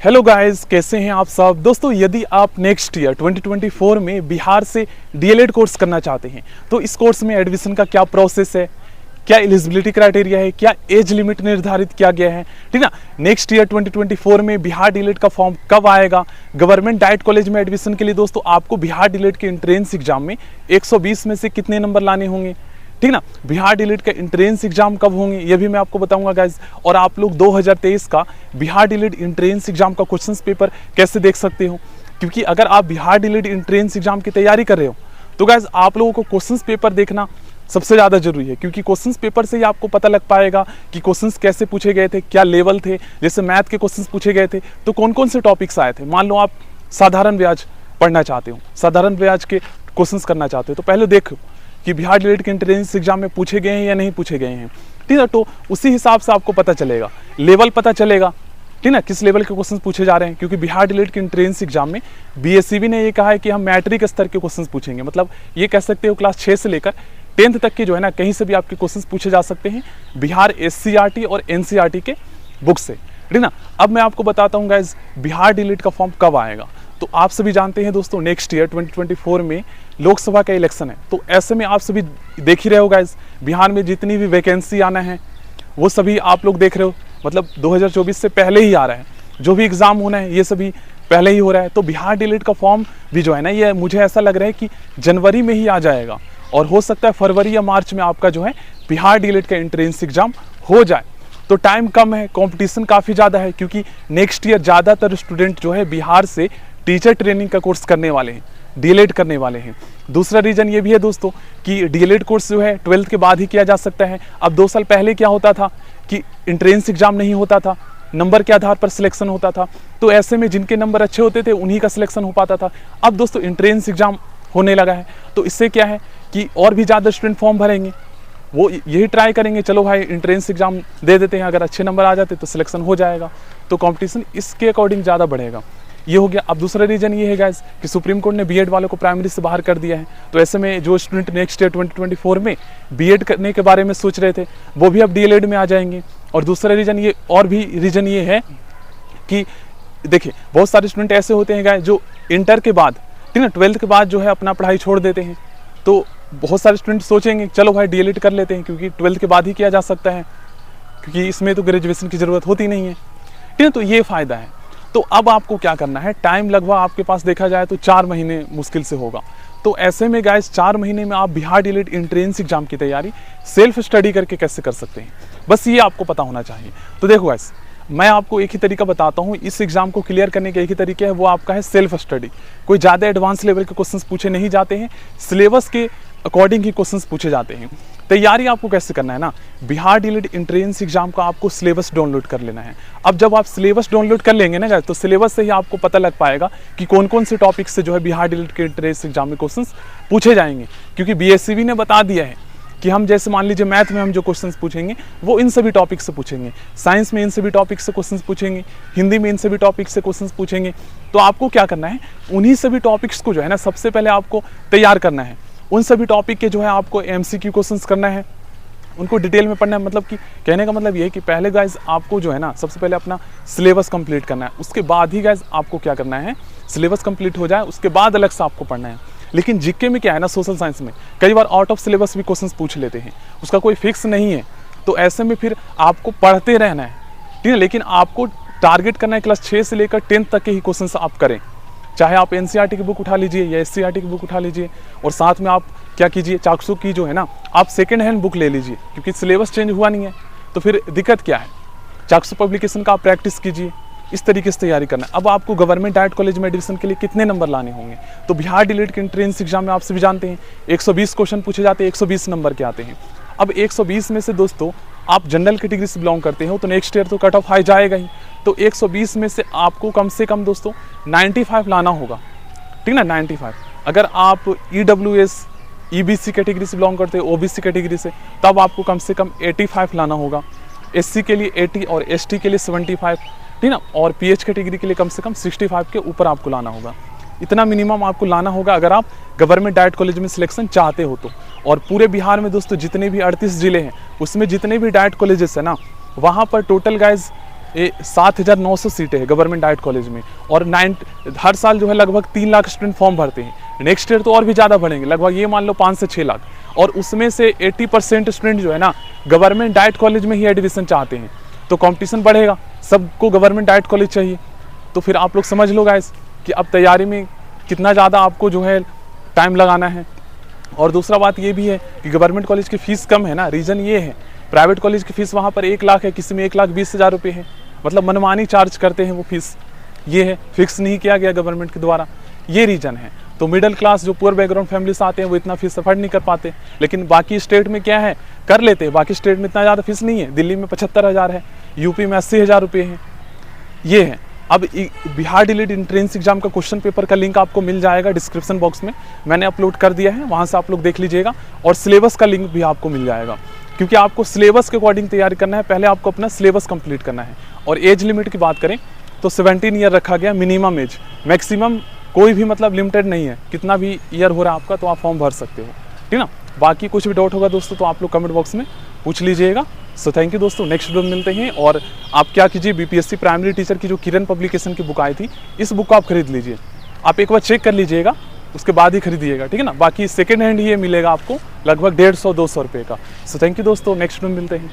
Hello guys, कैसे हैं आप सब दोस्तों। यदि आप नेक्स्ट ईयर 2024 में बिहार से डीएलएड कोर्स करना चाहते हैं तो इस कोर्स में एडमिशन का क्या प्रोसेस है, क्या एलिजिबिलिटी क्राइटेरिया है, क्या एज लिमिट निर्धारित किया गया है, ठीक ना। नेक्स्ट ईयर 2024 में बिहार डीएलएड का फॉर्म कब आएगा, गवर्नमेंट डाइट कॉलेज में एडमिशन के लिए दोस्तों आपको बिहार डीएलएड के एंट्रेंस एग्जाम में 120 में से कितने नंबर लाने होंगे, ठीक ना। बिहार डीएलएड का एंट्रेंस एग्जाम कब होंगे ये भी मैं आपको बताऊंगा गाइज। और आप लोग 2023 का बिहार डीएलएड एंट्रेंस एग्जाम का क्वेश्चंस पेपर कैसे देख सकते हो, क्योंकि अगर आप बिहार डीएलएड एंट्रेंस एग्जाम की तैयारी कर रहे हो तो गाइज आप लोगों को क्वेश्चंस पेपर देखना सबसे ज़्यादा जरूरी है, क्योंकि क्वेश्चंस पेपर से ही आपको पता लग पाएगा कि क्वेश्चंस कैसे पूछे गए थे, क्या लेवल थे। जैसे मैथ के क्वेश्चंस पूछे गए थे तो कौन कौन से टॉपिक्स आए थे। मान लो आप साधारण ब्याज पढ़ना चाहते हो, साधारण ब्याज के क्वेश्चंस करना चाहते हो, तो पहले देखो कि बिहार डीएलएड के एंट्रेंस एग्जाम में पूछे गए हैं या नहीं पूछे गए हैं, ठीक है। तो उसी हिसाब से आपको पता चलेगा, लेवल पता चलेगा, ठीक ना, किस लेवल के क्वेश्चंस पूछे जा रहे हैं। क्योंकि बिहार डीएलएड के एंट्रेंस एग्जाम में बीएससीबी ने ये कहा है कि हम मैट्रिक स्तर के क्वेश्चंस पूछेंगे। मतलब ये कह सकते हो क्लास 6 से लेकर 10th तक के जो है ना कहीं से भी आपके क्वेश्चंस पूछे जा सकते हैं बिहार एससीईआरटी और एनसीईआरटी के बुक से, ठीक ना। अब मैं आपको बताता हूँ गाइज बिहार डीएलएड का फॉर्म कब आएगा। तो आप सभी जानते हैं दोस्तों नेक्स्ट ईयर 2024 में लोकसभा का इलेक्शन है, तो ऐसे में आप सभी देख ही रहे हो गाइज बिहार में जितनी भी वैकेंसी आना है वो सभी आप लोग देख रहे हो। मतलब 2024 से पहले ही आ रहा है, जो भी एग्जाम होना है ये सभी पहले ही हो रहा है। तो बिहार डीएलएड का फॉर्म भी जो है ना ये मुझे ऐसा लग रहा है कि जनवरी में ही आ जाएगा, और हो सकता है फरवरी या मार्च में आपका जो है बिहार डीएलएड का एंट्रेंस एग्जाम हो जाए। तो टाइम कम है, कंपटीशन काफ़ी ज़्यादा है, क्योंकि नेक्स्ट ईयर ज़्यादातर स्टूडेंट जो है बिहार से टीचर ट्रेनिंग का कोर्स करने वाले हैं, डीएलएड करने वाले हैं। दूसरा रीज़न ये भी है दोस्तों कि डीएलएड कोर्स जो है 12th के बाद ही किया जा सकता है। अब 2 साल पहले क्या होता था कि एंट्रेंस एग्जाम नहीं होता था, नंबर के आधार पर सिलेक्शन होता था। तो ऐसे में जिनके नंबर अच्छे होते थे उन्हीं का सिलेक्शन हो पाता था। अब दोस्तों एंट्रेंस एग्जाम होने लगा है, तो इससे क्या है कि और भी ज़्यादा स्टूडेंट फॉर्म भरेंगे, वो यही ट्राई करेंगे चलो भाई एंट्रेंस एग्जाम दे देते हैं, अगर अच्छे नंबर आ जाते तो सिलेक्शन हो जाएगा। तो कंपटीशन इसके अकॉर्डिंग ज़्यादा बढ़ेगा, ये हो गया। अब दूसरा रीजन ये है गाइस कि सुप्रीम कोर्ट ने बीएड वालों को प्राइमरी से बाहर कर दिया है। तो ऐसे में जो स्टूडेंट नेक्स्ट ईयर 2024 में बीएड करने के बारे में सोच रहे थे वो भी अब डीएलएड में आ जाएंगे। और दूसरा रीजन ये और भी रीजन ये है कि देखिए बहुत सारे स्टूडेंट ऐसे होते हैं गाइस जो इंटर के बाद, ठीक है, 12th के बाद जो है अपना पढ़ाई छोड़ देते हैं। तो बहुत सारे स्टूडेंट सोचेंगे चलो भाई डीएलएड कर लेते हैं, क्योंकि 12th के बाद ही किया जा सकता है, क्योंकि इसमें तो ग्रेजुएशन की ज़रूरत होती नहीं है, ठीक है। तो ये फ़ायदा है। तो अब आपको क्या करना है, टाइम लगभग आपके पास देखा जाए तो 4 महीने मुश्किल से होगा। तो ऐसे में गाइस 4 महीने में आप बिहार डीएलएड एंट्रेंस एग्जाम की तैयारी सेल्फ स्टडी करके कैसे कर सकते हैं, बस ये आपको पता होना चाहिए। तो देखो गाइस मैं आपको एक ही तरीका बताता हूँ इस एग्जाम को क्लियर करने का, एक ही तरीका है, वो आपका है सेल्फ स्टडी। कोई ज़्यादा एडवांस लेवल के क्वेश्चंस पूछे नहीं जाते हैं, सिलेबस के अकॉर्डिंग ही क्वेश्चंस पूछे जाते हैं। तैयारी आपको कैसे करना है ना, बिहार डीएलएड एंट्रेंस एग्जाम का आपको सिलेबस डाउनलोड कर लेना है। अब जब आप सिलेबस डाउनलोड कर लेंगे ना तो सिलेबस से ही आपको पता लग पाएगा कि कौन कौन से टॉपिक से जो है बिहार डीएलएड के एंट्रेंस एग्जाम में क्वेश्चंस पूछे जाएंगे। क्योंकि बीएससीबी ने बता दिया है कि हम जैसे मान लीजिए मैथ में हम जो क्वेश्चंस पूछेंगे वो इन सभी टॉपिक से पूछेंगे, साइंस में इन सभी टॉपिक से क्वेश्चंस पूछेंगे, हिंदी में इन सभी टॉपिक से क्वेश्चंस पूछेंगे। तो आपको क्या करना है, उन्हीं सभी टॉपिक्स को जो है ना सबसे पहले आपको तैयार करना है। उन सभी टॉपिक के जो है आपको एमसीक्यू क्वेश्चंस करना है, उनको डिटेल में पढ़ना है। मतलब कि कहने का मतलब ये है कि पहले गाइज आपको जो है ना सबसे पहले अपना सिलेबस कंप्लीट करना है, उसके बाद ही गाइज आपको क्या करना है, सिलेबस कंप्लीट हो जाए उसके बाद अलग से आपको पढ़ना है। लेकिन जीके में क्या है ना, सोशल साइंस में कई बार आउट ऑफ सिलेबस भी क्वेश्चंस पूछ लेते हैं, उसका कोई फिक्स नहीं है। तो ऐसे में फिर आपको पढ़ते रहना है, ठीक है। लेकिन आपको टारगेट करना है क्लास 6 से लेकर 10th तक के ही क्वेश्चंस आप करें। चाहे आप एनसीईआरटी की बुक उठा लीजिए या एससीईआरटी की बुक उठा लीजिए, और साथ में आप क्या कीजिए, चाक्षु की जो है ना आप सेकेंड हैंड बुक ले लीजिए, क्योंकि सिलेबस चेंज हुआ नहीं है तो फिर दिक्कत क्या है। चाक्षु पब्लिकेशन का आप प्रैक्टिस कीजिए, इस तरीके से तैयारी करना है। अब आपको गवर्नमेंट डाइट कॉलेज में एडमिशन के लिए कितने नंबर लाने होंगे, तो बिहार डीएलएड के एंट्रेंस एग्जाम में आप सभी जानते हैं 120 क्वेश्चन पूछे जाते हैं, 120 नंबर के आते हैं। अब 120 में से दोस्तों आप जनरल कैटेगरी से बिलोंग करते हो तो नेक्स्ट ईयर तो कट ऑफ हाई जाएगा ही। तो 120 में से आपको कम से कम दोस्तों 95 लाना होगा, ठीक ना, 95। अगर आप ईडब्ल्यूएस ईबीसी कैटेगरी से बिलोंग करते हो, ओबीसी कैटेगरी से, तब आपको कम से कम 85 लाना होगा। एससी के लिए 80 और एसटी के लिए 75, ठीक ना, और पीएच कैटेगरी के लिए कम से कम 65 के ऊपर आपको लाना होगा। इतना मिनिमम आपको लाना होगा अगर आप गवर्नमेंट डाइट कॉलेज में सिलेक्शन चाहते हो तो। और पूरे बिहार में दोस्तों जितने भी 38 जिले हैं उसमें जितने भी डाइट कॉलेजेस है ना, वहाँ पर टोटल गाइज 7,900 सीटें हैं गवर्नमेंट डाइट कॉलेज में, और हर साल जो है लगभग 3 लाख स्टूडेंट फॉर्म भरते हैं। नेक्स्ट ईयर तो और भी ज़्यादा बढ़ेंगे, लगभग ये मान लो 5 से 6 लाख, और उसमें से 80% स्टूडेंट जो है ना गवर्नमेंट डाइट कॉलेज में ही एडमिशन चाहते हैं। तो कंपटीशन बढ़ेगा, सबको गवर्नमेंट डाइट कॉलेज चाहिए। तो फिर आप लोग समझ लो गाइस कि अब तैयारी में कितना ज़्यादा आपको जो है टाइम लगाना है। और दूसरा बात ये भी है कि गवर्नमेंट कॉलेज की फ़ीस कम है ना, रीज़न ये है। प्राइवेट कॉलेज की फ़ीस वहाँ पर 1 लाख है, किसी में 1,20,000 रुपये है, मतलब मनमानी चार्ज करते हैं वो फीस। ये है, फिक्स नहीं किया गया गवर्नमेंट के द्वारा, ये रीज़न है। तो मिडिल क्लास जो पुअर बैकग्राउंड फैमिली से आते हैं वो इतना फीस अफोर्ड नहीं कर पाते, लेकिन बाकी स्टेट में क्या है, कर लेते हैं। बाकी स्टेट में इतना ज़्यादा फीस नहीं है, दिल्ली में 75,000 है, यूपी में 80,000 रुपये है। ये है। अब बिहार डीएलएड एंट्रेंस एग्जाम का क्वेश्चन पेपर का लिंक आपको मिल जाएगा डिस्क्रिप्शन बॉक्स में, मैंने अपलोड कर दिया है, वहाँ से आप लोग देख लीजिएगा। और सिलेबस का लिंक भी आपको मिल जाएगा, क्योंकि आपको सिलेबस के अकॉर्डिंग तैयारी करना है। पहले आपको अपना सिलेबस कंप्लीट करना है। और एज लिमिट की बात करें तो 17 ईयर रखा गया मिनिमम एज, मैक्सिमम कोई भी मतलब लिमिटेड नहीं है, कितना भी ईयर हो रहा है आपका तो आप फॉर्म भर सकते हो, ठीक ना। बाकी कुछ भी डाउट होगा दोस्तों तो आप लोग कमेंट बॉक्स में पूछ लीजिएगा। सो थैंक यू दोस्तों, नेक्स्ट वीडियो में मिलते हैं। और आप क्या कीजिए, बीपीएससी प्राइमरी टीचर की जो किरण पब्लिकेशन की बुक आई थी, इस बुक को आप खरीद लीजिए। आप एक बार चेक कर लीजिएगा, उसके बाद ही खरीदिएगा, ठीक है ना। बाकी सेकेंड हैंड ही ये मिलेगा आपको लगभग 150-200 रुपये का। सो थैंक यू दोस्तों, नेक्स्ट वीडियो में मिलते हैं।